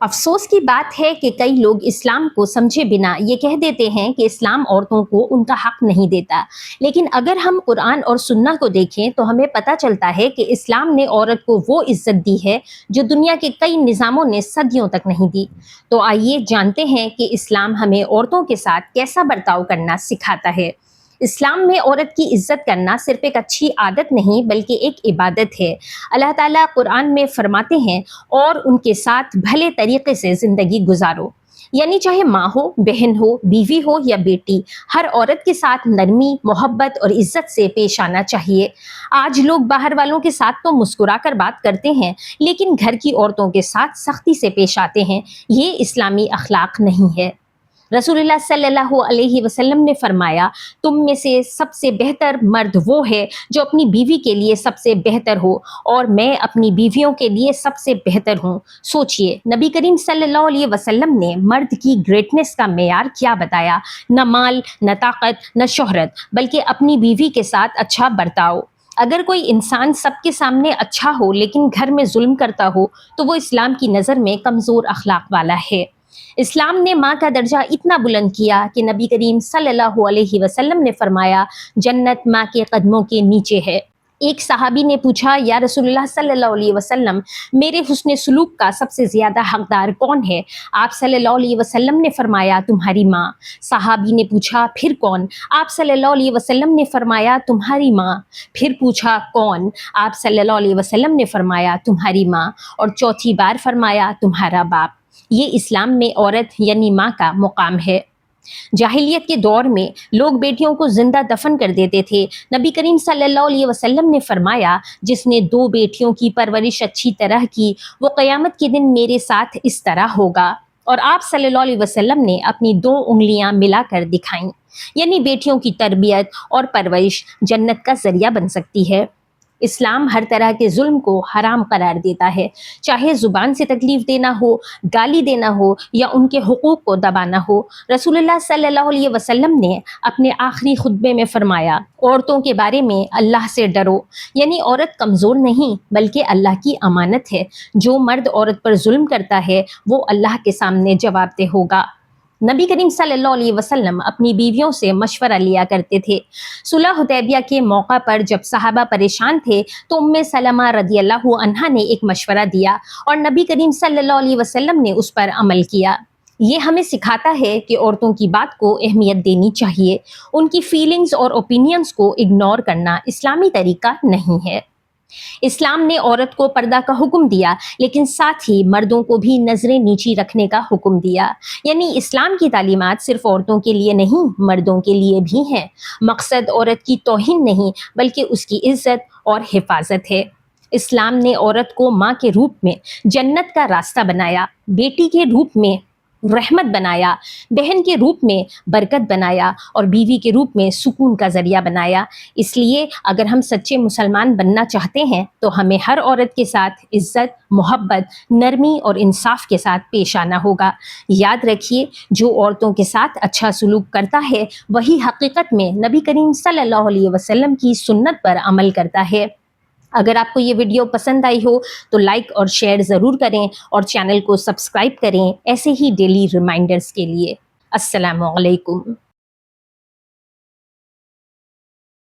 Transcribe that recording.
افسوس کی بات ہے کہ کئی لوگ اسلام کو سمجھے بنا یہ کہہ دیتے ہیں کہ اسلام عورتوں کو ان کا حق نہیں دیتا، لیکن اگر ہم قرآن اور سنہ کو دیکھیں تو ہمیں پتہ چلتا ہے کہ اسلام نے عورت کو وہ عزت دی ہے جو دنیا کے کئی نظاموں نے صدیوں تک نہیں دی۔ تو آئیے جانتے ہیں کہ اسلام ہمیں عورتوں کے ساتھ کیسا برتاؤ کرنا سکھاتا ہے۔ اسلام میں عورت کی عزت کرنا صرف ایک اچھی عادت نہیں بلکہ ایک عبادت ہے۔ اللہ تعالیٰ قرآن میں فرماتے ہیں اور ان کے ساتھ بھلے طریقے سے زندگی گزارو، یعنی چاہے ماں ہو، بہن ہو، بیوی ہو یا بیٹی، ہر عورت کے ساتھ نرمی، محبت اور عزت سے پیش آنا چاہیے۔ آج لوگ باہر والوں کے ساتھ تو مسکرا کر بات کرتے ہیں لیکن گھر کی عورتوں کے ساتھ سختی سے پیش آتے ہیں۔ یہ اسلامی اخلاق نہیں ہے۔ رسول اللہ صلی اللہ علیہ وسلم نے فرمایا، تم میں سے سب سے بہتر مرد وہ ہے جو اپنی بیوی کے لیے سب سے بہتر ہو، اور میں اپنی بیویوں کے لیے سب سے بہتر ہوں۔ سوچئے، نبی کریم صلی اللہ علیہ وسلم نے مرد کی گریٹنس کا معیار کیا بتایا؟ نہ مال، نہ طاقت، نہ شہرت، بلکہ اپنی بیوی کے ساتھ اچھا برتاؤ۔ اگر کوئی انسان سب کے سامنے اچھا ہو لیکن گھر میں ظلم کرتا ہو تو وہ اسلام کی نظر میں کمزور اخلاق والا ہے۔ اسلام نے ماں کا درجہ اتنا بلند کیا کہ نبی کریم صلی اللہ علیہ وسلم نے فرمایا، جنت ماں کے قدموں کے نیچے ہے۔ ایک صحابی نے پوچھا، یا رسول اللہ صلی اللہ علیہ وسلم، میرے حسن سلوک کا سب سے زیادہ حقدار کون ہے؟ آپ صلی اللہ علیہ وسلم نے فرمایا، تمہاری ماں۔ صحابی نے پوچھا، پھر کون؟ آپ صلی اللہ علیہ وسلم نے فرمایا، تمہاری ماں۔ پھر پوچھا، کون؟ آپ صلی اللہ علیہ وسلم نے فرمایا، تمہاری ماں، اور چوتھی بار فرمایا، تمہارا باپ۔ یہ اسلام میں عورت یعنی ماں کا مقام ہے۔ جاہلیت کے دور میں لوگ بیٹیوں کو زندہ دفن کر دیتے تھے۔ نبی کریم صلی اللہ علیہ وسلم نے فرمایا، جس نے 2 بیٹیوں کی پرورش اچھی طرح کی وہ قیامت کے دن میرے ساتھ اس طرح ہوگا، اور آپ صلی اللہ علیہ وسلم نے اپنی 2 انگلیاں ملا کر دکھائیں، یعنی بیٹیوں کی تربیت اور پرورش جنت کا ذریعہ بن سکتی ہے۔ اسلام ہر طرح کے ظلم کو حرام قرار دیتا ہے، چاہے زبان سے تکلیف دینا ہو، گالی دینا ہو یا ان کے حقوق کو دبانا ہو۔ رسول اللہ صلی اللہ علیہ وسلم نے اپنے آخری خطبے میں فرمایا، عورتوں کے بارے میں اللہ سے ڈرو، یعنی عورت کمزور نہیں بلکہ اللہ کی امانت ہے۔ جو مرد عورت پر ظلم کرتا ہے وہ اللہ کے سامنے جواب دہ ہوگا۔ نبی کریم صلی اللہ علیہ وسلم اپنی بیویوں سے مشورہ لیا کرتے تھے۔ صلح حدیبیہ کے موقع پر جب صحابہ پریشان تھے تو ام سلمہ رضی اللہ عنہا نے ایک مشورہ دیا اور نبی کریم صلی اللہ علیہ وسلم نے اس پر عمل کیا۔ یہ ہمیں سکھاتا ہے کہ عورتوں کی بات کو اہمیت دینی چاہیے، ان کی فیلنگز اور اوپینینز کو اگنور کرنا اسلامی طریقہ نہیں ہے۔ اسلام نے عورت کو پردہ کا حکم دیا لیکن ساتھ ہی مردوں کو بھی نظریں نیچی رکھنے کا حکم دیا، یعنی اسلام کی تعلیمات صرف عورتوں کے لیے نہیں مردوں کے لیے بھی ہیں۔ مقصد عورت کی توہین نہیں بلکہ اس کی عزت اور حفاظت ہے۔ اسلام نے عورت کو ماں کے روپ میں جنت کا راستہ بنایا، بیٹی کے روپ میں رحمت بنایا، بہن کے روپ میں برکت بنایا اور بیوی کے روپ میں سکون کا ذریعہ بنایا۔ اس لیے اگر ہم سچے مسلمان بننا چاہتے ہیں تو ہمیں ہر عورت کے ساتھ عزت، محبت، نرمی اور انصاف کے ساتھ پیش آنا ہوگا۔ یاد رکھیے، جو عورتوں کے ساتھ اچھا سلوک کرتا ہے وہی حقیقت میں نبی کریم صلی اللہ علیہ وسلم کی سنت پر عمل کرتا ہے۔ اگر آپ کو یہ ویڈیو پسند آئی ہو تو لائک اور شیئر ضرور کریں اور چینل کو سبسکرائب کریں ایسے ہی ڈیلی ریمائنڈرز کے لیے۔ السلام علیکم۔